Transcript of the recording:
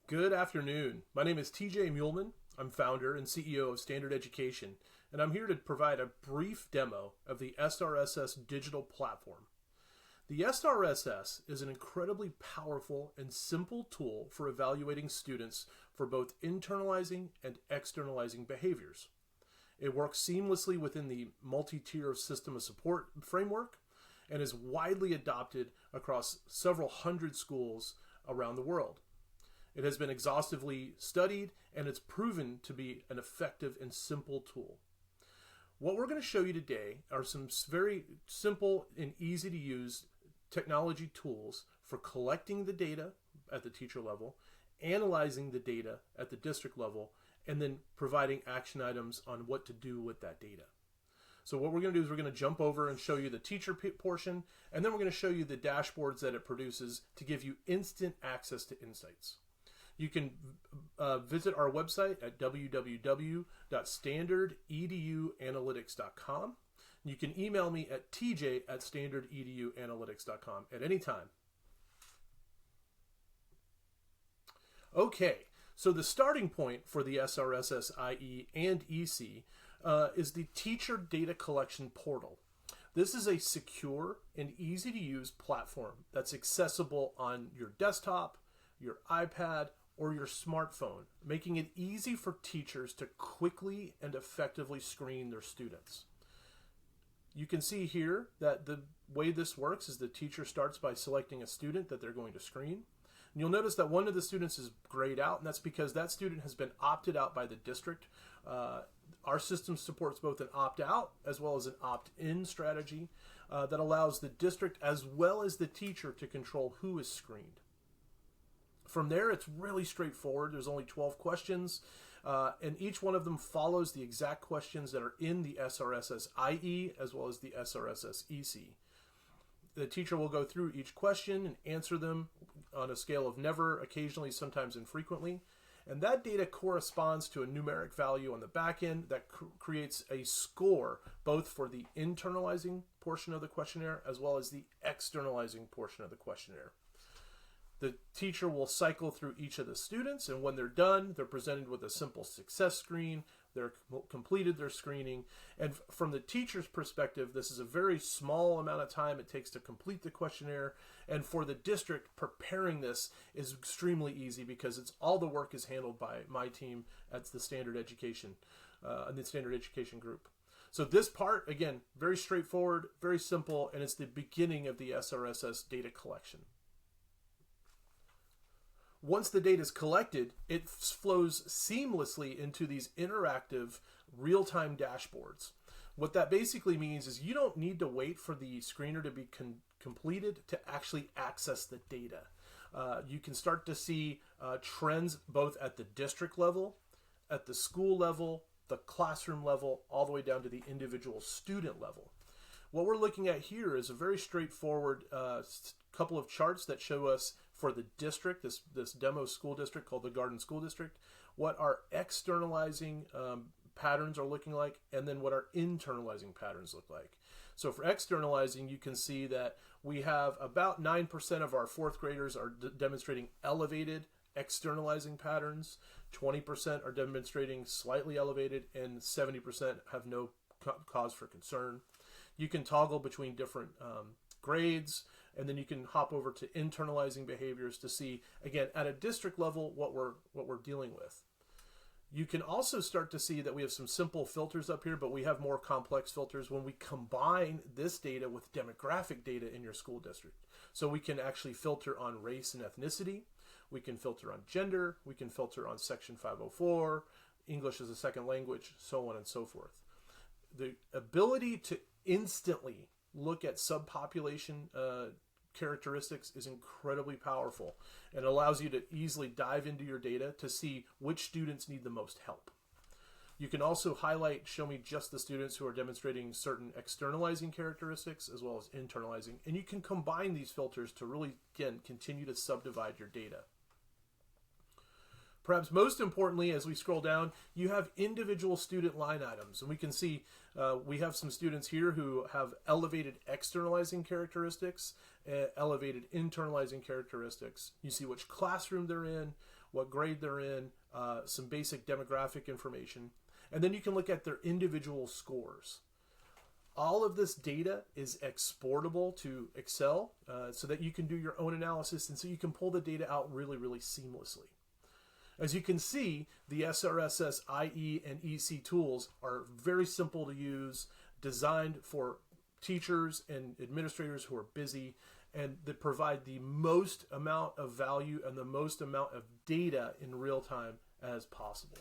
Good afternoon. My name is TJ Muehlman. I'm founder and CEO of Standard Education, and I'm here to provide a brief demo of the SRSS digital platform. The SRSS is an incredibly powerful and simple tool for evaluating students for both internalizing and externalizing behaviors. It works seamlessly within the multi-tier system of support framework and is widely adopted across several hundred schools around the world. It has been exhaustively studied, and it's proven to be an effective and simple tool. What we're going to show you today are some very simple and easy to use technology tools for collecting the data at the teacher level, analyzing the data at the district level, and then providing action items on what to do with that data. So what we're going to do is we're going to jump over and show you the teacher portion, and then we're going to show you the dashboards that it produces to give you instant access to insights. You can visit our website at www.standardeduanalytics.com. You can email me at tj@standardeduanalytics.com at any time. Okay, so the starting point for the SRSS-IE and EC is the Teacher Data Collection Portal. This is a secure and easy to use platform that's accessible on your desktop, your iPad, or your smartphone, making it easy for teachers to quickly and effectively screen their students. You can see here that the way this works is the teacher starts by selecting a student that they're going to screen. And you'll notice that one of the students is grayed out, and that's because that student has been opted out by the district. Our system supports both an opt-out as well as an opt-in strategy that allows the district as well as the teacher to control who is screened. From there, it's really straightforward. There's only 12 questions, and each one of them follows the exact questions that are in the SRSS-IE as well as the SRSS-EC. The teacher will go through each question and answer them on a scale of never, occasionally, sometimes infrequently. And that data corresponds to a numeric value on the back end that creates a score both for the internalizing portion of the questionnaire as well as the externalizing portion of the questionnaire. The teacher will cycle through each of the students, and when they're done, they're presented with a simple success screen. They're completed their screening. And from the teacher's perspective, this is a very small amount of time it takes to complete the questionnaire. And for the district, preparing this is extremely easy because all the work is handled by my team at the Standard Education, the Standard Education group. So this part, again, very straightforward, very simple, and it's the beginning of the SRSS data collection. Once the data is collected, it flows seamlessly into these interactive real-time dashboards. What that basically means is you don't need to wait for the screener to be completed to actually access the data. You can start to see trends both at the district level, at the school level, the classroom level, all the way down to the individual student level. What we're looking at here is a very straightforward couple of charts that show us for the district, this demo school district called the Garden School District, what our externalizing patterns are looking like, and then what our internalizing patterns look like. So for externalizing, you can see that we have about 9% of our fourth graders are demonstrating elevated externalizing patterns, 20% are demonstrating slightly elevated, and 70% have no cause for concern. You can toggle between different grades, and then you can hop over to internalizing behaviors to see, again, at a district level, what we're dealing with. You can also start to see that we have some simple filters up here, but we have more complex filters when we combine this data with demographic data in your school district. So we can actually filter on race and ethnicity, we can filter on gender, we can filter on Section 504, English as a second language, so on and so forth. The ability to instantly look at subpopulation characteristics is incredibly powerful and allows you to easily dive into your data to see which students need the most help. You can also highlight, show me just the students who are demonstrating certain externalizing characteristics as well as internalizing, and you can combine these filters to really, again, continue to subdivide your data. Perhaps most importantly, as we scroll down, you have individual student line items. And we can see we have some students here who have elevated externalizing characteristics, elevated internalizing characteristics. You see which classroom they're in, what grade they're in, some basic demographic information, and then you can look at their individual scores. All of this data is exportable to Excel so that you can do your own analysis, and so you can pull the data out really, really seamlessly. As you can see, the SRSS-IE and EC tools are very simple to use, designed for teachers and administrators who are busy, and that provide the most amount of value and the most amount of data in real time as possible.